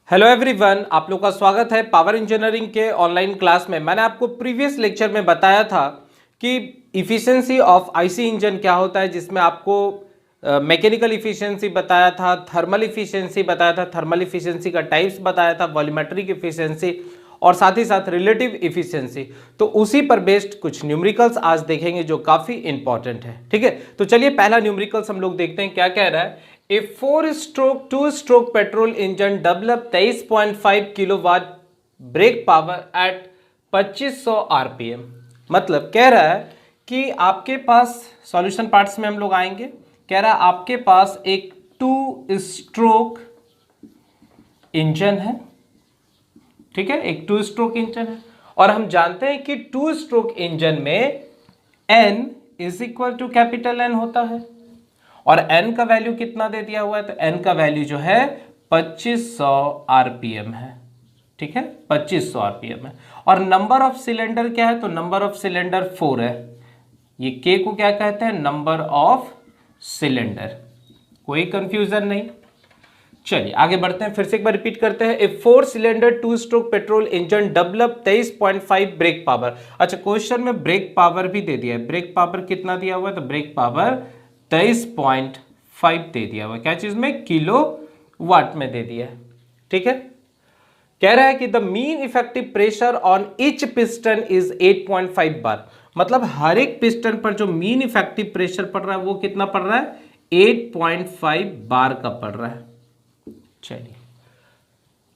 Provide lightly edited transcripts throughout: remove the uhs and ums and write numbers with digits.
Hello everyone, आप लोग का स्वागत है पावर इंजीनियरिंग के ऑनलाइन क्लास में। मैंने आपको प्रीवियस लेक्चर में बताया था कि इफिशिएंसी ऑफ आईसी इंजन क्या होता है, जिसमें आपको मैकेनिकल इफिशिएंसी बताया था, थर्मल इफिशिएंसी बताया था, थर्मल इफिशिएंसी का टाइप्स बताया था, वॉल्यूमेट्रिक इफिशिएंसी और साथ ही साथ रिलेटिव इफिशिएंसी। तो उसी पर बेस्ड कुछ न्यूमेरिकल्स आज देखेंगे जो काफ़ी इंपॉर्टेंट है। ठीक है, तो चलिए पहला न्यूमेरिकल्स हम लोग देखते हैं क्या कह रहा है। A 4-stroke 2-stroke petrol engine develop 23.5 kilowatt brake power at 2500 RPM. मतलब कह रहा है कि आपके पास सॉल्यूशन पार्ट्स में हम लोग आएंगे। कह रहा है आपके पास एक 2-स्ट्रोक इंजन है, ठीक है, एक 2-स्ट्रोक इंजन है और हम जानते हैं कि 2-स्ट्रोक इंजन में N is equal to capital N होता है और n का वैल्यू कितना दे दिया हुआ है, तो n का वैल्यू जो है 2500 आरपीएम है। ठीक है, 2500 आरपीएम है और नंबर ऑफ सिलेंडर क्या है, तो नंबर ऑफ सिलेंडर 4 है। ये k को क्या कहते हैं, नंबर ऑफ सिलेंडर। कोई कंफ्यूजन नहीं। चलिए आगे बढ़ते हैं, फिर से एक बार रिपीट करते हैं। ए 4 सिलेंडर 2-स्ट्रोक petrol engine develop 23.5 brake power. अच्छा, क्वेश्चन में ब्रेक पावर भी दे दिया है। ब्रेक पावर कितना दिया हुआ है, तो ब्रेक पावर 23.5 दे दिया हुआ। क्या चीज में, किलो वाट में दे दिया है। ठीक है, कह रहा है कि the mean effective pressure on each piston is 8.5 बार। मतलब हर एक पिस्टन पर जो मीन इफेक्टिव प्रेशर पड़ रहा है वो कितना पड़ रहा है, 8.5 बार का पड़ रहा है। चलिए,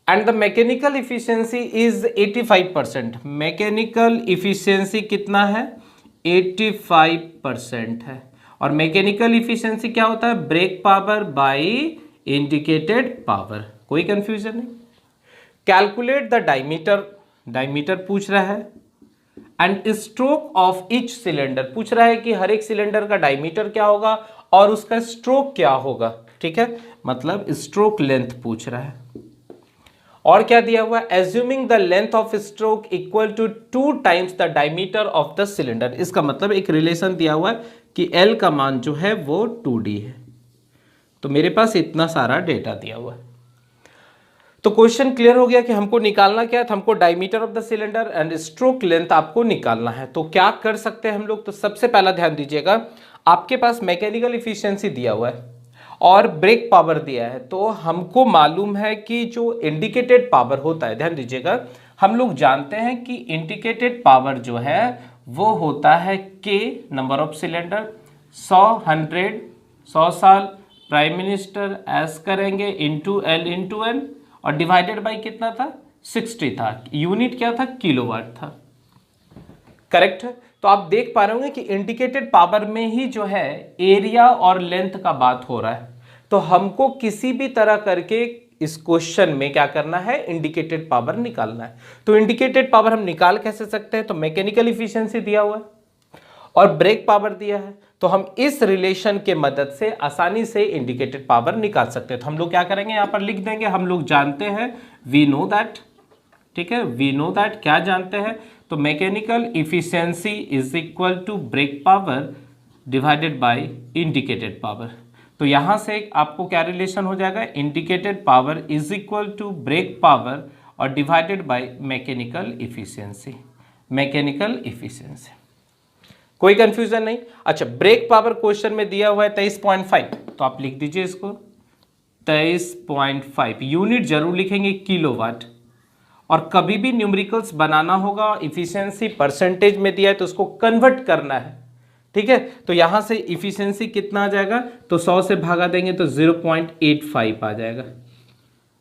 and the mechanical efficiency is 85%। Mechanical efficiency कितना है, 85% है। और मैकेनिकल इफिशिएंसी क्या होता है, brake power by indicated power. कोई कंफ्यूजन नहीं। कैलकुलेट द डायमीटर, डायमीटर पूछ रहा है, and stroke of each cylinder पूछ रहा है कि हर एक सिलेंडर का डायमीटर क्या होगा और उसका स्ट्रोक क्या होगा। ठीक है, मतलब स्ट्रोक लेंथ पूछ रहा है। और क्या दिया हुआ है, assuming the length of stroke equal to 2 times the diameter of the cylinder. इसका मतलब एक रिलेशन दिया हुआ है कि L का मान जो है वो 2D है। तो मेरे पास इतना सारा डेटा दिया हुआ है। तो क्वेश्चन क्लियर हो गया कि हमको निकालना क्या है, तो हमको diameter of the cylinder and stroke length आपको निकालना है। तो क्या कर सकते हैं हम लोग, तो सबसे पहला ध्यान दीजिएगा, आपके पास मैकेनिकल इफिशियंसी दिया हुआ है और ब्रेक पावर दिया है। तो हमको मालूम है कि जो इंडिकेटेड पावर होता है, ध्यान दीजिएगा, हम लोग जानते हैं कि इंडिकेटेड पावर जो है वो होता है K, नंबर ऑफ सिलेंडर, 100 साल, प्राइम मिनिस्टर, एस करेंगे इंटू L इंटू N और डिवाइडेड बाई कितना था, 60 था। यूनिट क्या था, किलोवाट था। करेक्ट है। तो आप देख पा रहे होंगे कि इंडिकेटेड पावर में ही जो है एरिया और लेंथ का बात हो रहा है। तो हमको किसी भी तरह करके इस क्वेश्चन में क्या करना है, इंडिकेटेड पावर निकालना है। तो इंडिकेटेड पावर हम निकाल कैसे सकते हैं, तो मैकेनिकल इफिशियंसी दिया हुआ है और ब्रेक पावर दिया है, तो हम इस रिलेशन के मदद से आसानी से इंडिकेटेड पावर निकाल सकते हैं। तो हम लोग क्या करेंगे, यहां पर लिख देंगे, हम लोग जानते हैं, वी नो दैट। ठीक है, वी नो दैट, क्या जानते हैं, तो mechanical efficiency is equal to brake power divided by indicated power. तो यहां से आपको क्या रिलेशन हो जाएगा, indicated power is equal to brake power और divided by mechanical efficiency. Mechanical efficiency, कोई कंफ्यूजन नहीं। अच्छा, ब्रेक पावर क्वेश्चन में दिया हुआ है 23.5, तो आप लिख दीजिए इसको 23.5। यूनिट जरूर लिखेंगे, किलोवाट। और कभी भी न्यूमेरिकल्स बनाना होगा, इफिशियंसी परसेंटेज में दिया है तो उसको कन्वर्ट करना है। ठीक है, तो यहां से इफिशियंसी कितना आ जाएगा, तो 100 से भागा देंगे तो 0.85 आ जाएगा।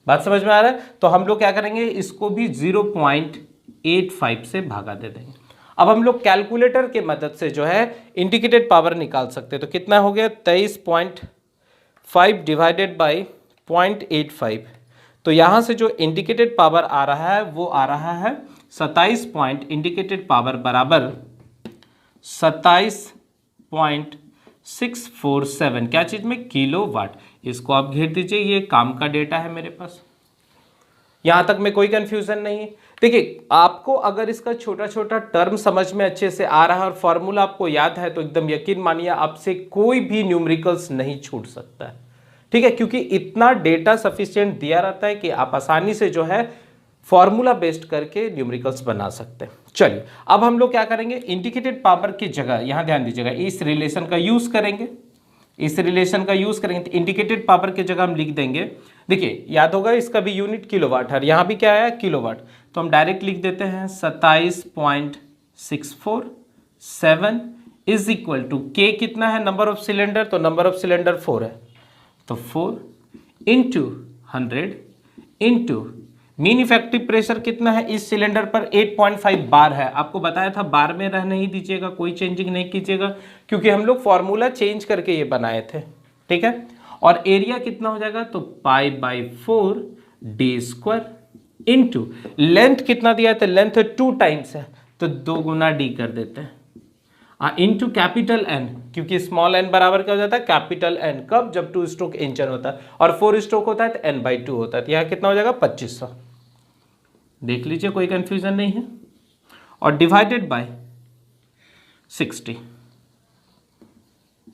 बात समझ में आ रहा है। तो हम लोग क्या करेंगे, इसको भी 0.85 से भागा दे देंगे। अब हम लोग कैलकुलेटर के मदद से जो है इंडिकेटेड पावर निकाल सकते हैं। तो कितना हो गया, 23.5 डिवाइडेड बाई 0.85। तो यहां से जो इंडिकेटेड पावर आ रहा है वो आ रहा है 27 पॉइंट, इंडिकेटेड पावर बराबर 27.647। क्या चीज में, किलो वाट। इसको आप घेर दीजिए, ये काम का डेटा है मेरे पास। यहां तक में कोई कंफ्यूजन नहीं है। देखिए, आपको अगर इसका छोटा छोटा टर्म समझ में अच्छे से आ रहा है और फॉर्मूला आपको याद है तो एकदम यकीन मानिए आपसे कोई भी न्यूमेरिकल्स नहीं छूट सकता है। ठीक है, क्योंकि इतना डेटा सफिशिएंट दिया रहता है कि आप आसानी से जो है फॉर्मूला बेस्ड करके न्यूमेरिकल्स बना सकते हैं। चलिए अब हम लोग क्या करेंगे, इंडिकेटेड पावर की जगह यहां ध्यान दीजिएगा इस रिलेशन का यूज करेंगे, इस रिलेशन का यूज करेंगे तो इंडिकेटेड पावर की जगह हम लिख देंगे, देखिए याद होगा इसका भी यूनिट किलोवाट है, यहां भी क्या आया किलोवाट, तो हम डायरेक्ट लिख देते हैं 27.647 इज इक्वल टू के कितना है नंबर ऑफ सिलेंडर, तो नंबर ऑफ सिलेंडर 4 है, तो 4 into 100 into mean effective pressure कितना है इस सिलेंडर पर 8.5 बार है, आपको बताया था बार में रहने ही दीजिएगा, कोई चेंजिंग नहीं कीजिएगा क्योंकि हम लोग फॉर्मूला चेंज करके ये बनाए थे, ठीक है। और एरिया कितना हो जाएगा, तो π/4 d² इंटू लेंथ कितना दिया है, तो लेंथ 2 टाइम्स है तो 2 गुना d कर देते हैं, इंटू कैपिटल N, क्योंकि स्मॉल n बराबर क्या हो जाता है कैपिटल N, कब, जब 2 स्ट्रोक इंजन होता है और 4 स्ट्रोक होता है तो n/2 होता है, तो यहाँ कितना हो जाएगा 2500, देख लीजिए कोई कंफ्यूजन नहीं है, और डिवाइडेड बाय 60,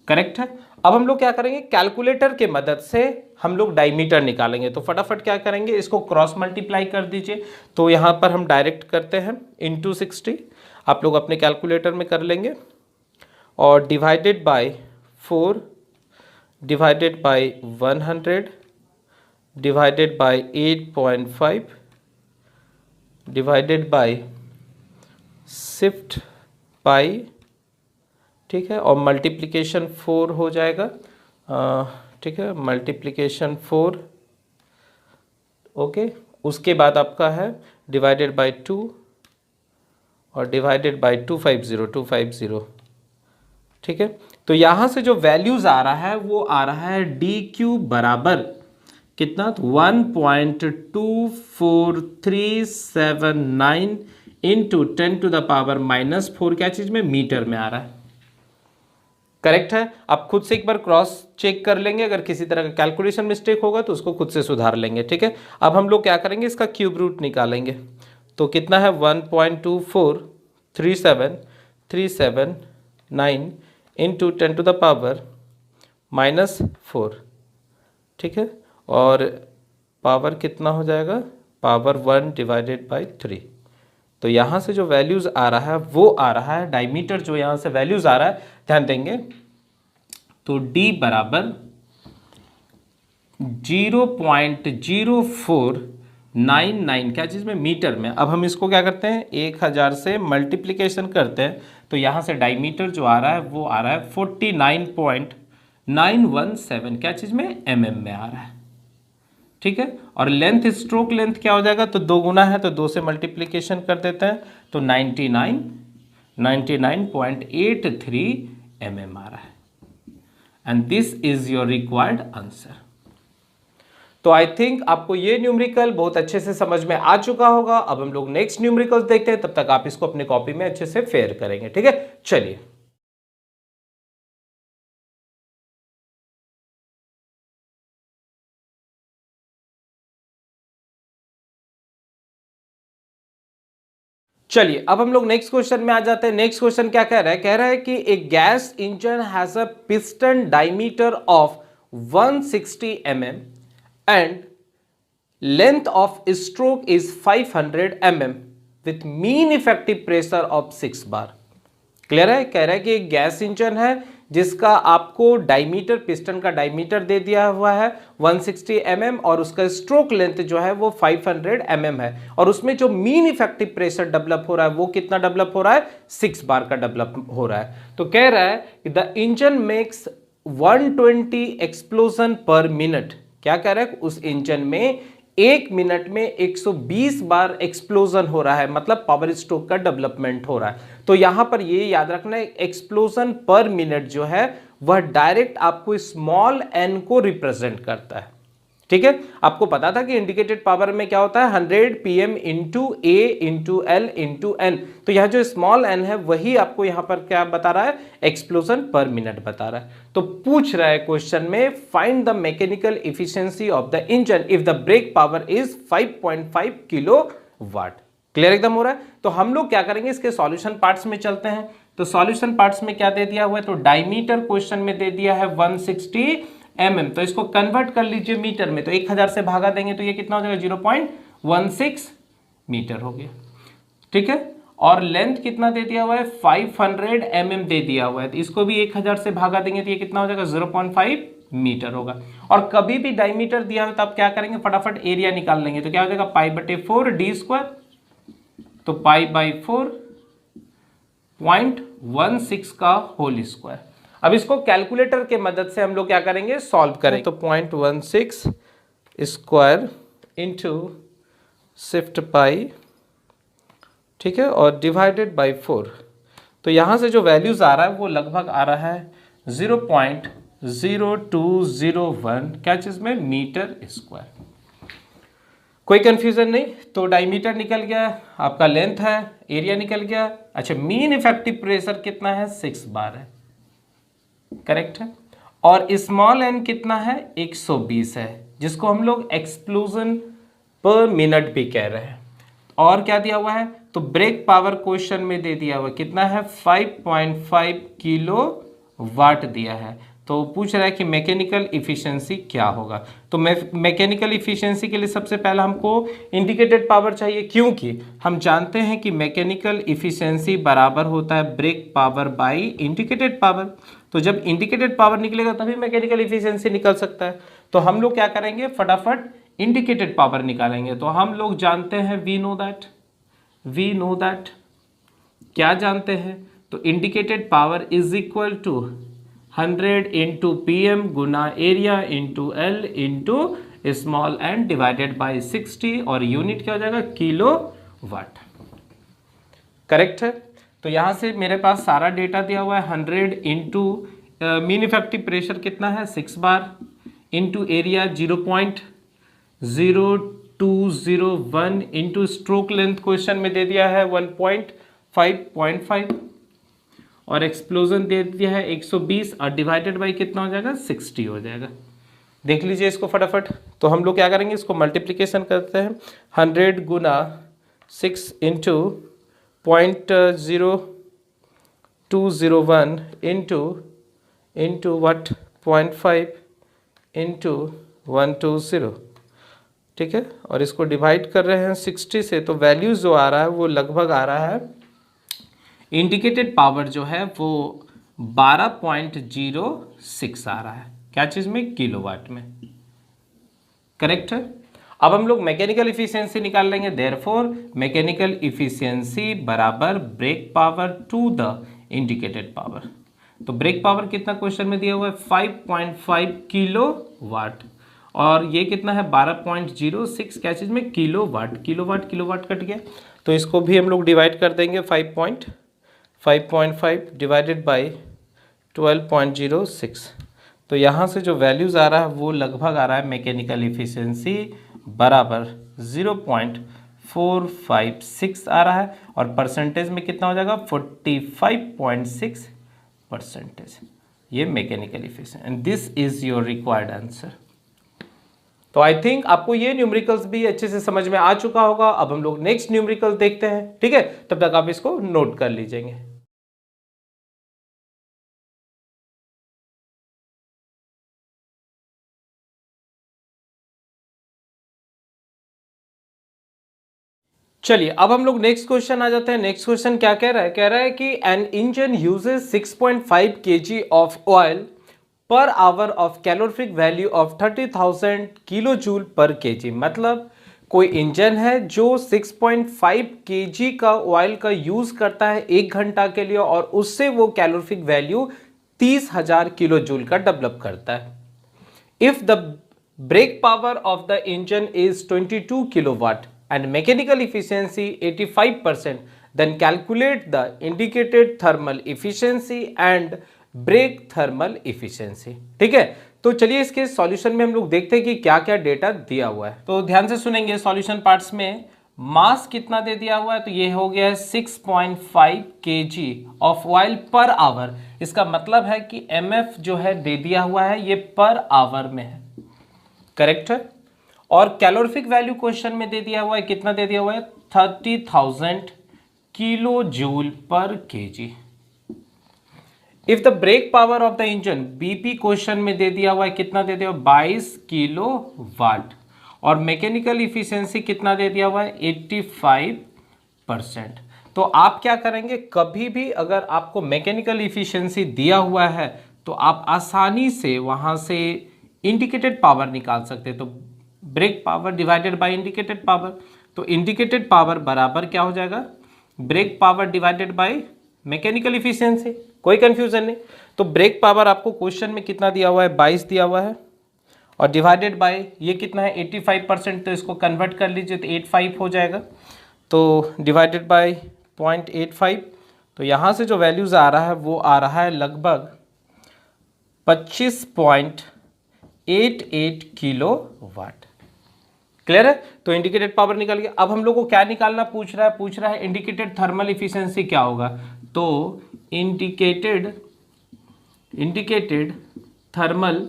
करेक्ट है। अब हम लोग क्या करेंगे, कैलकुलेटर के मदद से हम लोग डायमीटर निकालेंगे, तो फटाफट क्या करेंगे, इसको क्रॉस मल्टीप्लाई कर दीजिए, तो यहाँ पर हम डायरेक्ट करते हैं इंटू 60, आप लोग अपने कैलकुलेटर में कर लेंगे, और divided by 4 divided by 100 divided by 8.5 divided by शिफ्ट पाई, ठीक है, और मल्टीप्लिकेशन 4 हो जाएगा, ठीक है, मल्टीप्लिकेशन 4, ओके, उसके बाद आपका है डिवाइडेड बाय 2 और डिवाइडेड बाय 250, ठीक है। तो यहाँ से जो वैल्यूज आ रहा है वो आ रहा है dq बराबर कितना, 1.24379 इंटू 10⁻⁻⁴, क्या चीज में, मीटर में आ रहा है, करेक्ट है। आप खुद से एक बार क्रॉस चेक कर लेंगे, अगर किसी तरह का कैलकुलेशन मिस्टेक होगा तो उसको खुद से सुधार लेंगे, ठीक है। अब हम लोग क्या करेंगे, इसका क्यूब रूट निकालेंगे, तो कितना है 1.2437379 इंटू 10⁻⁻⁴, ठीक है, और पावर कितना हो जाएगा, पावर 1 डिवाइडेड बाय 3, तो यहाँ से जो वैल्यूज आ रहा है वो आ रहा है, डायमीटर जो यहाँ से वैल्यूज आ रहा है ध्यान देंगे, तो d बराबर 0.0499, क्या चीज़ में, मीटर में। अब हम इसको क्या करते हैं, 1000 से मल्टीप्लिकेशन करते हैं, तो यहाँ से डायमीटर जो आ रहा है वो आ रहा है 49.917, क्या चीज़ में, mm में आ रहा है, ठीक है। और लेंथ, स्ट्रोक लेंथ क्या हो जाएगा, तो 2 गुना है तो 2 से मल्टीप्लिकेशन कर देते हैं, तो 99.83 mm आ रहा है, and this is your required answer. तो आई थिंक आपको ये न्यूमेरिकल बहुत अच्छे से समझ में आ चुका होगा। अब हम लोग नेक्स्ट न्यूमेरिकल्स देखते हैं, तब तक आप इसको अपने कॉपी में अच्छे से फेयर करेंगे, ठीक है। चलिए चलिए अब हम लोग नेक्स्ट क्वेश्चन में आ जाते हैं। नेक्स्ट क्वेश्चन क्या कह रहा है कि एक gas engine has a piston diameter of 160 mm and length of stroke is 500 mm with mean effective pressure of 6 bar. Clear है, कह रहा है कि एक गैस इंजन है जिसका आपको डायमीटर, पिस्टन का डायमीटर दे दिया हुआ है 160 mm और उसका स्ट्रोक लेंथ जो है वो 500 mm है, और उसमें जो मीन इफेक्टिव प्रेशर डेवलप हो रहा है वो कितना डेवलप हो रहा है, 6 बार का डेवलप हो रहा है। तो कह रहा है कि द इंजन मेक्स 120 एक्सप्लोजन पर मिनट। क्या कह रहा है, उस इंजन में 1 मिनट में 120 बार एक्सप्लोजन हो रहा है, मतलब पावर स्ट्रोक का डेवलपमेंट हो रहा है। तो यहां पर ये याद रखना है, एक्सप्लोजन पर मिनट जो है वह डायरेक्ट आपको स्मॉल n को रिप्रेजेंट करता है, ठीक है। आपको पता था कि इंडिकेटेड पावर में क्या होता है 100 pm into a into l into n, तो यह जो स्मॉल n है वही आपको यहां पर क्या बता रहा है, एक्सप्लोजन पर मिनट बता रहा है। तो पूछ रहा है क्वेश्चन में, find the mechanical efficiency of the engine if the brake power is 5.5 kilowatt. Clear एकदम हो रहा है। तो हम लोग क्या करेंगे, इसके सॉल्यूशन पार्ट्स में चलते हैं। तो सॉल्यूशन पार्ट्स में क्या दे दिया हुआ है, तो डायमीटर क्वेश्चन में दे दिया है 160 mm, तो इसको कन्वर्ट कर लीजिए मीटर में, तो 1000 से भागा देंगे तो ये कितना हो जाएगा 0.16 मीटर हो गया। ठीक है, और लेंथ कितना दे दिया हुआ है 500 mm दे दिया हुआ है, तो इसको भी 1000 से भागा देंगे तो ये कितना हो जाएगा 0.5 मीटर होगा। और कभी भी डायमीटर दिया हो तो आप क्या करेंगे फटाफट एरिया निकाल लेंगे, तो क्या हो जाएगा पाई/4 d स्क्वायर, तो पाई/4.16 का होल स्क्वायर। अब इसको कैलकुलेटर के मदद से हम लोग क्या करेंगे सॉल्व करेंगे, तो 0.16 स्क्वायर इंटू शिफ्ट पाई, ठीक है, और डिवाइडेड बाय 4, तो यहाँ से जो वैल्यूज आ रहा है वो लगभग आ रहा है 0.0201 क्या चीज में मीटर स्क्वायर। कोई कंफ्यूजन नहीं, तो डायमीटर निकल गया, आपका लेंथ है, एरिया निकल गया। अच्छा, मीन इफेक्टिव प्रेशर कितना है 6 बार है, करेक्ट है, और स्मॉल एन कितना है 120 है, जिसको हम लोग एक्सप्लोजन पर मिनट भी कह रहे हैं। और क्या दिया हुआ है, तो ब्रेक पावर क्वेश्चन में दे दिया हुआ कितना है 5.5 किलो वाट दिया है, तो पूछ रहा है कि मैकेनिकल इफिशिएंसी क्या होगा। तो मैकेनिकल इफिशिएंसी के लिए सबसे पहला हमको इंडिकेटेड पावर चाहिए, क्योंकि हम जानते हैं कि मैकेनिकल इफिशिएंसी बराबर होता है brake power by indicated power. तो जब इंडिकेटेड पावर निकलेगा तभी मैकेनिकल इफिशिएंसी निकल सकता है। तो हम लोग क्या करेंगे फटाफट इंडिकेटेड पावर निकालेंगे। तो हम लोग जानते हैं वी नो दैट क्या जानते हैं, तो indicated power is equal to 100 into PM गुना area into L into small n divided by 60, और यूनिट क्या हो जाएगा किलो वाट, करेक्ट है। तो यहाँ से मेरे पास सारा डेटा दिया हुआ है 100 इंटू मीन इफेक्टिव प्रेशर कितना है 6 bar into area 0.0201 into stroke length question में दे दिया है 1.5 और एक्सप्लोजन दे दिया है 120 और डिवाइडेड बाई कितना हो जाएगा 60 हो जाएगा। देख लीजिए इसको फटाफट। तो हम लोग क्या करेंगे, इसको मल्टीप्लिकेशन करते हैं 100 गुना 6 इंटू 0.0201 इंटू वट 0.5 इंटू 120, ठीक है, और इसको डिवाइड कर रहे हैं 60 से, तो वैल्यू जो आ रहा है वो लगभग आ रहा है, इंडिकेटेड पावर जो है वो 12.06 आ रहा है, क्या चीज़ में किलोवाट में, करेक्ट है। अब हम लोग मैकेनिकल इफिशियंसी निकाल लेंगे, देयरफॉर मैकेनिकल इफिशियंसी बराबर brake power to the indicated power. तो ब्रेक पावर कितना क्वेश्चन में दिया हुआ है 5.5 किलो वाट, और ये कितना है 12.06 क्या चीज़ में किलोवाट, किलोवाट कट गया, तो इसको भी हम लोग डिवाइड कर देंगे 5.5 डिवाइडेड बाई 12.06। तो यहाँ से जो वैल्यूज़ आ रहा है वो लगभग आ रहा है मैकेनिकल इफिशियंसी बराबर 0.456 आ रहा है, और परसेंटेज में कितना हो जाएगा 45.6%। ये mechanical efficiency, and this is your required answer. तो आई थिंक आपको ये न्यूमेरिकल्स भी अच्छे से समझ में आ चुका होगा। अब हम लोग नेक्स्ट न्यूमेरिकल देखते हैं, ठीक है, तब तक आप इसको नोट कर लीजिएंगे। चलिए अब हम लोग नेक्स्ट क्वेश्चन आ जाते हैं। नेक्स्ट क्वेश्चन क्या कह रहा है कि an engine uses 6.5 kg of oil per hour of calorific value of 30,000 kilo joule per kg। मतलब कोई इंजन है जो 6.5 kg का ऑयल का यूज करता है 1 घंटा के लिए, और उससे वो कैलोरीफिक वैल्यू 30,000 किलो जूल का डेवलप करता है। If the brake power of the engine is 22 kilowatt and mechanical efficiency 85%, then calculate the indicated thermal efficiency and brake thermal efficiency। ठीक है, तो चलिए इसके सॉल्यूशन में हम लोग देखते हैं कि क्या क्या डेटा दिया हुआ है। तो ध्यान से सुनेंगे सॉल्यूशन पार्ट्स में। मास कितना दे दिया हुआ है, तो ये हो गया है 6.5 kg of oil per our. इसका मतलब है कि mf जो है दे दिया हुआ है ये पर आवर में है, करेक्ट है। और कैलोरीफिक वैल्यू क्वेश्चन में दे दिया हुआ है, कितना दे दिया हुआ है 30,000 kilo joule per KG. If the brake power of the engine, BP question में दे दिया हुआ है, कितना दे दिया हुआ, 22 किलो वाट, और मैकेनिकल इफिशियंसी कितना दे दिया हुआ है, 85%। तो आप क्या करेंगे, कभी भी अगर आपको मैकेनिकल इफिशियंसी दिया हुआ है तो आप आसानी से वहां से इंडिकेटेड पावर निकाल सकते हैं। तो brake power divided by indicated power, तो इंडिकेटेड पावर बराबर क्या हो जाएगा, brake power divided by mechanical efficiency. कोई कंफ्यूजन नहीं। तो ब्रेक पावर आपको क्वेश्चन में कितना दिया हुआ है, 22 दिया हुआ है, और डिवाइडेड बाय ये कितना है, 85%, तो इसको कन्वर्ट कर लीजिए तो 85 हो जाएगा। तो डिवाइडेड बाय 0.85, तो यहाँ से जो वैल्यूज़ आ रहा है वो आ रहा है लगभग 25.88 किलो वाट। क्लियर है। तो इंडिकेटेड पावर निकल गया। अब हम लोग को क्या निकालना पूछ रहा है इंडिकेटेड थर्मल इफिशियंसी क्या होगा। तो इंडिकेटेड थर्मल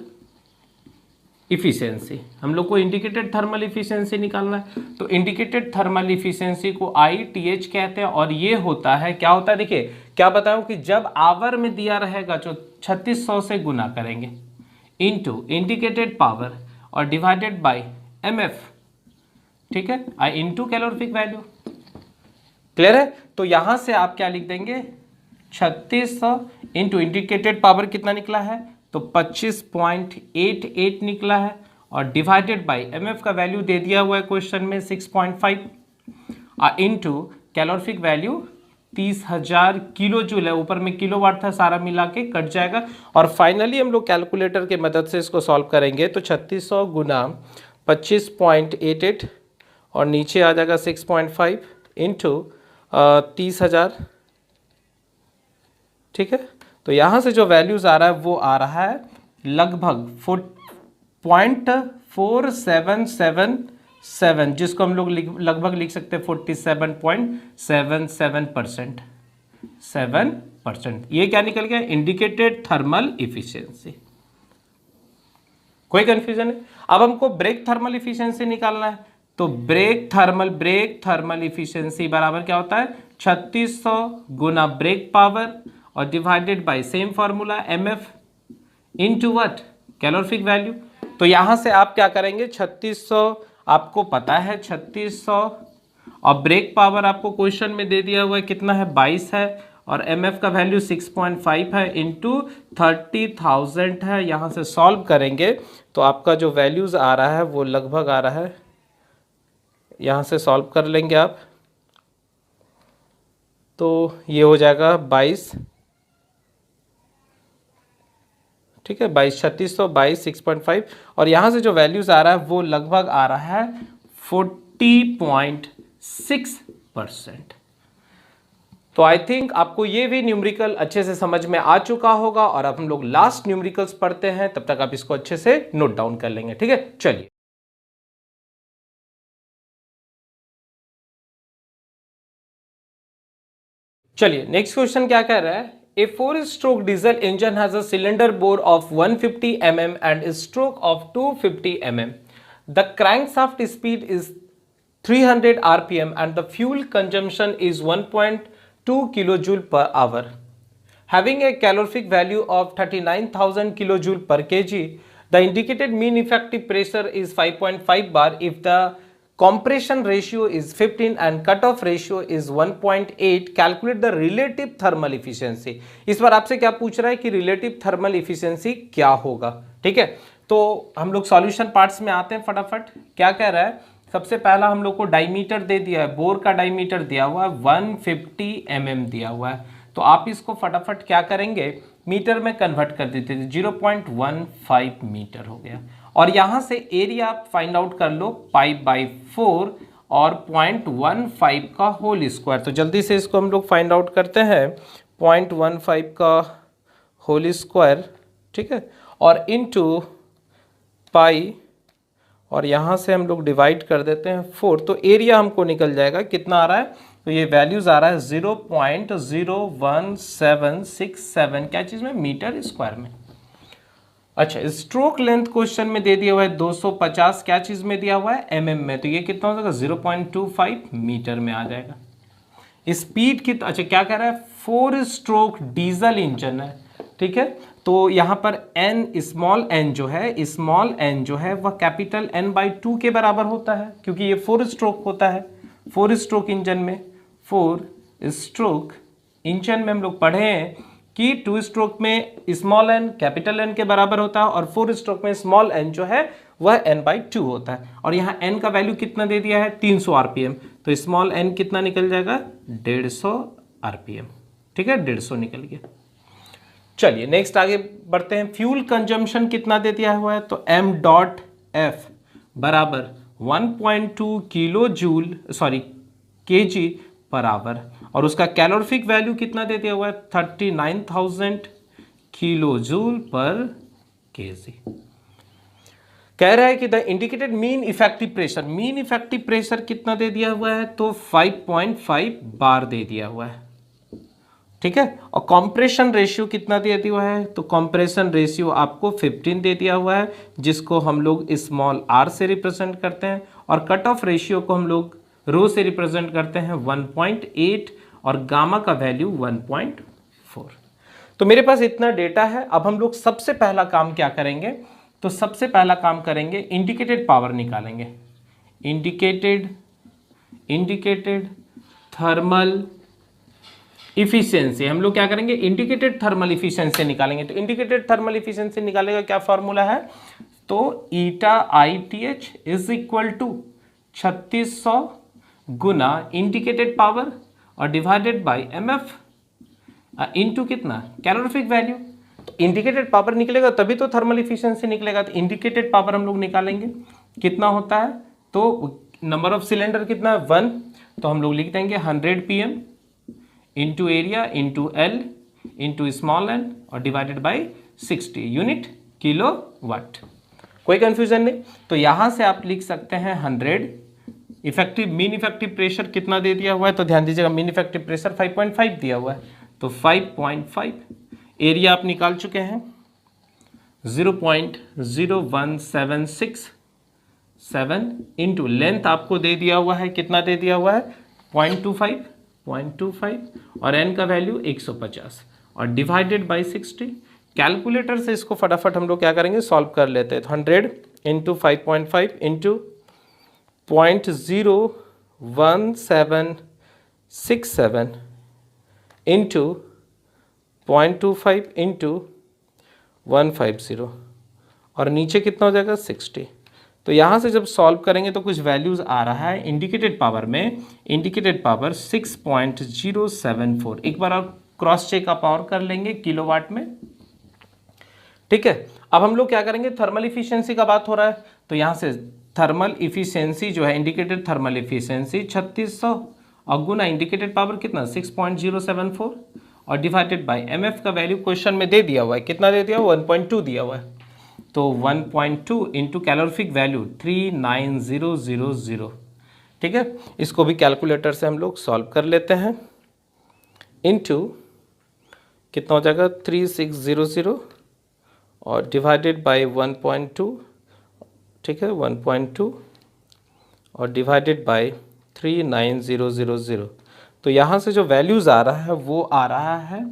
इफिशियंसी, हम लोग को इंडिकेटेड थर्मल इफिशियंसी निकालना है। तो इंडिकेटेड थर्मल इफिशियंसी को ITH कहते हैं, और ये होता है, क्या होता है, देखिए क्या बताऊं कि जब आवर में दिया रहेगा जो 3600 से गुना करेंगे इनटू इंडिकेटेड पावर और डिवाइडेड बाय MF, ठीक है, I into calorific value. Clear है। तो यहां से आप क्या लिख देंगे, 3600 इंटू इंडिकेटेड पावर कितना निकला है, तो 25.88 निकला है, और डिवाइडेड बाय MF का वैल्यू दे दिया हुआ है क्वेश्चन में 6.5, into calorific value 30,000 kilo joule है, ऊपर में किलोवाट था, सारा मिला के कट जाएगा। और फाइनली हम लोग कैलकुलेटर के मदद से इसको सॉल्व करेंगे। तो 3600 गुना 25.88 और नीचे आ जाएगा 6.5 इंटू 30,000, ठीक है। तो यहाँ से जो वैल्यूज आ रहा है वो आ रहा है लगभग 4.4777, जिसको हम लोग लगभग लिख सकते हैं 47.77%। 7%, ये क्या निकल गया, इंडिकेटेड थर्मल इफिशियंसी। कोई कंफ्यूजन है। अब हमको ब्रेक थर्मल इफिशियंसी निकालना है। तो ब्रेक थर्मल इफिशियंसी बराबर क्या होता है, 3600 गुना ब्रेक पावर और divided bye same formula MF into what, calorific value. तो यहां से आप क्या करेंगे, 3600 आपको पता है 3600, और ब्रेक पावर आपको क्वेश्चन में दे दिया हुआ है कितना है, 22 है, और MF का वैल्यू 6.5 है, इंटू 30,000 है। यहाँ से सॉल्व करेंगे तो आपका जो वैल्यूज आ रहा है वो लगभग आ रहा है, यहाँ से सॉल्व कर लेंगे आप, तो ये हो जाएगा 22, ठीक है, 22 3600 22 6.5, और यहाँ से जो वैल्यूज आ रहा है वो लगभग आ रहा है 40.6%। तो आई थिंक आपको ये भी न्यूमेरिकल अच्छे से समझ में आ चुका होगा, और अब हम लोग लास्ट न्यूमेरिकल्स पढ़ते हैं, तब तक आप इसको अच्छे से नोट डाउन कर लेंगे, ठीक है। चलिए नेक्स्ट क्वेश्चन क्या कह रहा है, A 4-stroke diesel engine has a cylinder bore of 150 mm and a stroke of 250 mm. The crankshaft speed is 300 rpm and the fuel consumption is 1.2 kilojoule per hour. Having a calorific value of 39,000 kilojoule per kg, the indicated mean effective pressure is 5.5 bar if the compression ratio is 15 and cutoff ratio is 1.8. Calculate the relative thermal efficiency. इस बार आपसे क्या पूछ रहा है कि relative thermal efficiency क्या होगा, ठीक है। तो हम लोग सॉल्यूशन पार्ट्स में आते हैं फटाफट। क्या कह रहा है, सबसे पहला हम लोग को डायमीटर दे दिया है, बोर का डायमीटर दिया हुआ है 150 mm दिया हुआ है। तो आप इसको फटाफट क्या करेंगे, मीटर में कन्वर्ट कर देते थे, 0.15 मीटर हो गया। और यहां से एरिया आप फाइंड आउट कर लो, π/4 और 0.15 का होल स्क्वायर। तो जल्दी से इसको हम लोग फाइंड आउट करते हैं, 0.15 का होल स्क्वायर, ठीक है, और इनटू पाई, और यहाँ से हम लोग डिवाइड कर देते हैं 4। तो एरिया हमको निकल जाएगा, कितना आ रहा है, तो ये वैल्यूज आ रहा है 0.01767, क्या चीज़ में, मीटर स्क्वायर में। अच्छा, स्ट्रोक लेंथ क्वेश्चन में दे दिया हुआ है 250, क्या चीज में दिया हुआ है, mm में, तो ये कितना हो जाएगा, 0.25 मीटर में आ जाएगा। स्पीड की, अच्छा क्या कह रहा है, 4 स्ट्रोक डीजल इंजन है, ठीक है। तो यहाँ पर n स्मॉल n जो है वह कैपिटल N/2 के बराबर होता है, क्योंकि ये 4 स्ट्रोक होता है। 4 स्ट्रोक इंजन में हम लोग पढ़े हैं कि 2 स्ट्रोक में स्मॉल n कैपिटल N के बराबर होता है और 4 स्ट्रोक में स्मॉल n जो है वह N/2 होता है। और यहाँ n का वैल्यू कितना दे दिया है 300 आरपीएम, तो स्मॉल n कितना निकल जाएगा 150 आरपीएम। ठीक है, 150 निकल गया। चलिए नेक्स्ट आगे बढ़ते हैं। फ्यूल कंजम्पशन कितना दे दिया हुआ है, तो m.f बराबर 1.2 kg पर आवर, और उसका कैलोरीफिक वैल्यू कितना दे दिया हुआ है 39,000 किलोजूल पर केजी। कह रहा है कि the indicated mean effective pressure कितना दे दिया हुआ है, तो 5.5 बार दे दिया हुआ है। ठीक है, और कंप्रेशन रेशियो कितना दे दिया हुआ है, तो कंप्रेशन रेशियो आपको 15 दे दिया हुआ है, जिसको हम लोग स्मॉल r से रिप्रेजेंट करते हैं, और कट ऑफ रेशियो को हम लोग रो से रिप्रेजेंट करते हैं 1.8, और गामा का वैल्यू 1.4। तो मेरे पास इतना डेटा है। अब हम लोग सबसे पहला काम क्या करेंगे, तो सबसे पहला काम करेंगे इंडिकेटेड पावर निकालेंगे। इंडिकेटेड थर्मल इफिशियंसी हम लोग क्या करेंगे, इंडिकेटेड थर्मल इफिशियंसी निकालेंगे। तो इंडिकेटेड थर्मल इफिशियंसी निकालने का क्या फॉर्मूला है, तो ηITH इज इक्वल टू 3600 गुना इंडिकेटेड पावर और डिवाइडेड बाय MF इनटू कितना कैलोरीफिक वैल्यू। तो इंडिकेटेड पावर निकलेगा तभी तो थर्मल इफिशियंसी निकलेगा। तो इंडिकेटेड पावर हम लोग निकालेंगे कितना होता है, तो नंबर ऑफ सिलेंडर कितना है 1, तो हम लोग लिख देंगे 100 pm into area into L into small n और divided by 60 unit kilo watt. कोई कंफ्यूजन नहीं। तो यहां से आप लिख सकते हैं 100 मीन इफेक्टिव प्रेशर कितना दे दिया हुआ है, तो ध्यान दीजिएगा मीन इफेक्टिव प्रेशर 5.5 दिया हुआ है, तो 5.5 एरिया आप निकाल चुके हैं 0.01767 इंटू लेंथ आपको दे दिया हुआ है, कितना दे दिया हुआ है 0.25 और n का वैल्यू 150 और डिवाइडेड बाय 60। कैलकुलेटर से इसको फटाफट हम लोग क्या करेंगे सॉल्व कर लेते हैं। तो 100 इंटू 5.5 इंटू 0.01767 इंटू 0.25 इंटू 150 और नीचे कितना हो जाएगा 60। तो यहाँ से जब सॉल्व करेंगे तो कुछ वैल्यूज़ आ रहा है इंडिकेटेड पावर में, इंडिकेटेड पावर 6.074। एक बार आप क्रॉस चेक आप और कर लेंगे किलोवाट में। ठीक है, अब हम लोग क्या करेंगे, थर्मल इफिशियंसी का बात हो रहा है, तो यहाँ से थर्मल इफिशियंसी जो है इंडिकेटेड थर्मल इफिशियंसी 3600 और गुना इंडिकेटेड पावर कितना 6.074 और डिवाइडेड बाय MF का वैल्यू क्वेश्चन में दे दिया हुआ है, कितना दे दिया हुआ 1.2 दिया हुआ है, तो 1.2 इंटू कैलोरीफिक वैल्यू 39000। ठीक है, इसको भी कैलकुलेटर से हम लोग सॉल्व कर लेते हैं। इंटू कितना हो जाएगा 3600 और डिवाइडेड बाय 1.2, ठीक है 1.2 और डिवाइडेड बाय 39000। तो यहाँ से जो वैल्यूज़ आ रहा है वो आ रहा है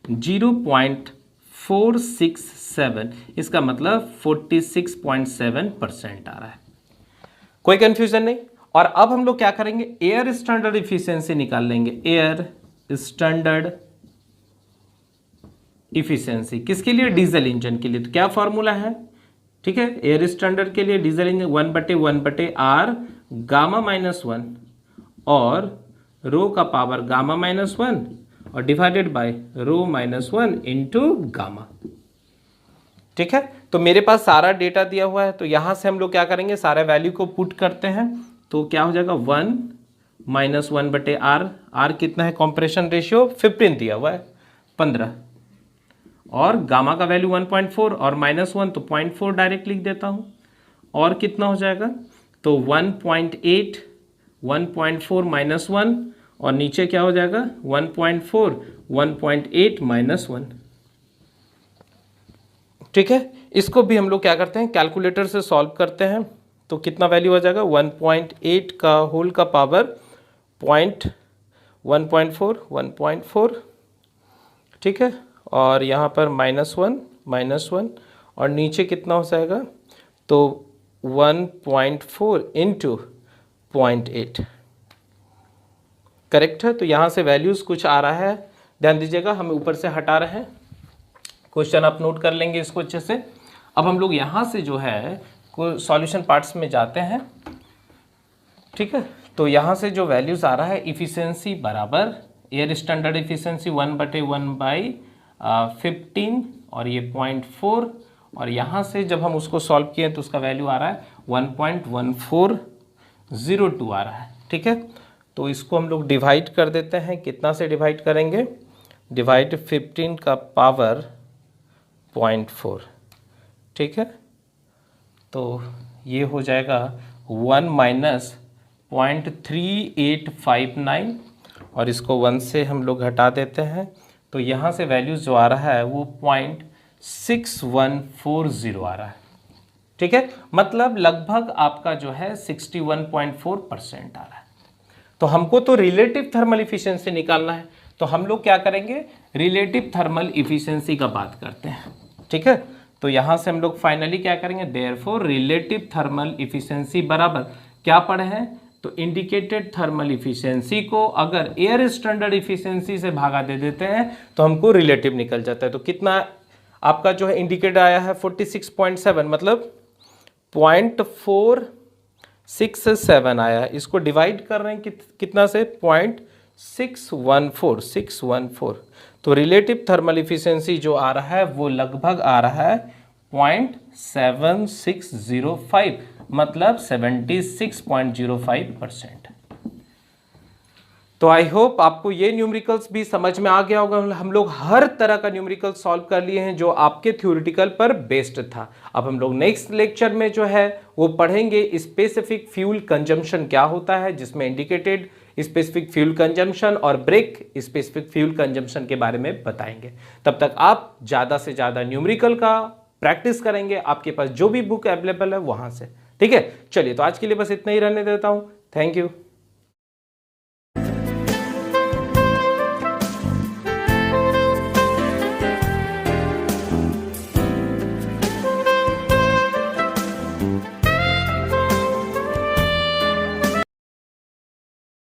0.467, इसका मतलब 46.7% आ रहा है। कोई कंफ्यूजन नहीं। और अब हम लोग क्या करेंगे, एयर स्टैंडर्ड इफिशियंसी निकाल लेंगे। एयर स्टैंडर्ड इफिशियंसी किसके लिए, डीजल इंजन के लिए। तो क्या फॉर्मूला है, ठीक है, एयर स्टैंडर्ड के लिए डीजल इंजन 1/1/R गामा -1 और रो का पावर गामा -1 और divided by rho -1 into gamma. ठीक है, तो मेरे पास सारा डेटा दिया हुआ है, तो यहां से हम लोग क्या करेंगे, सारे वैल्यू को पुट करते हैं, तो क्या हो जाएगा 1 -1/R। R कितना है, कंप्रेशन रेशियो 15 दिया हुआ है 15 और गामा का वैल्यू 1.4 और -1 तो 0.4 डायरेक्ट लिख देता हूं, और कितना हो जाएगा तो 1.8 1.4 -1 और नीचे क्या हो जाएगा 1.4 1.8 -1। ठीक है, इसको भी हम लोग क्या करते हैं कैलकुलेटर से सॉल्व करते हैं, तो कितना वैल्यू आ जाएगा 1.8 का होल का पावर 1.4 1.4, ठीक है, और यहाँ पर -1 और नीचे कितना हो जाएगा, तो 1.4 इंटू 0.8 करेक्ट है। तो यहाँ से वैल्यूज़ कुछ आ रहा है, ध्यान दीजिएगा, हम ऊपर से हटा रहे हैं। क्वेश्चन आप नोट कर लेंगे इसको अच्छे से। अब हम लोग यहाँ से जो है सॉल्यूशन पार्ट्स में जाते हैं, ठीक है। तो यहाँ से जो वैल्यूज़ आ रहा है, इफ़िशेंसी बराबर एयर स्टैंडर्ड इफ़िशेंसी 1/1/15 और ये 0.4, और यहाँ से जब हम उसको सॉल्व किए तो उसका वैल्यू आ रहा है 1.1402 आ रहा है, ठीक है। तो इसको हम लोग डिवाइड कर देते हैं, कितना से डिवाइड करेंगे, डिवाइड 15 का पावर 0.4, ठीक है। तो ये हो जाएगा 1 माइनस 0.3859 और इसको 1 से हम लोग घटा देते हैं। तो यहाँ से वैल्यूज जो आ रहा है वो 0.6140 आ रहा है, ठीक है। मतलब लगभग आपका जो है 61.4% आ रहा है। तो हमको तो रिलेटिव थर्मल इफिशिएंसी निकालना है, तो हम लोग क्या करेंगे, रिलेटिव थर्मल इफिशिएंसी का बात करते हैं, ठीक है। तो यहाँ से हम लोग फाइनली क्या करेंगे, देयरफॉर रिलेटिव थर्मल इफिशिएंसी बराबर क्या पढ़े हैं, तो इंडिकेटेड थर्मल इफिशिएंसी को अगर एयर स्टैंडर्ड इफिशिएंसी से भागा दे देते हैं तो हमको रिलेटिव निकल जाता है। तो कितना आपका जो है इंडिकेटर आया है 46.7, मतलब 0.467 आया। इसको डिवाइड कर रहे हैं कितना से, 0.614। तो रिलेटिव थर्मल इफिशिएंसी जो आ रहा है वो लगभग आ रहा है 0.7605, मतलब 76.05%। तो आई होप आपको ये न्यूमेरिकल्स भी समझ में आ गया होगा। हम लोग हर तरह का न्यूमेरिकल सॉल्व कर लिए हैं जो आपके थ्योरेटिकल पर बेस्ड था। अब हम लोग नेक्स्ट लेक्चर में जो है वो पढ़ेंगे स्पेसिफिक फ्यूल कंजम्पशन क्या होता है, जिसमें इंडिकेटेड स्पेसिफिक फ्यूल कंजम्पशन और ब्रेक स्पेसिफिक फ्यूल कंजम्पशन के बारे में बताएंगे। तब तक आप ज़्यादा से ज़्यादा न्यूमेरिकल का प्रैक्टिस करेंगे, आपके पास जो भी बुक अवेलेबल है वहाँ से, ठीक है। चलिए, तो आज के लिए बस इतना ही रहने देता हूँ। Thank you.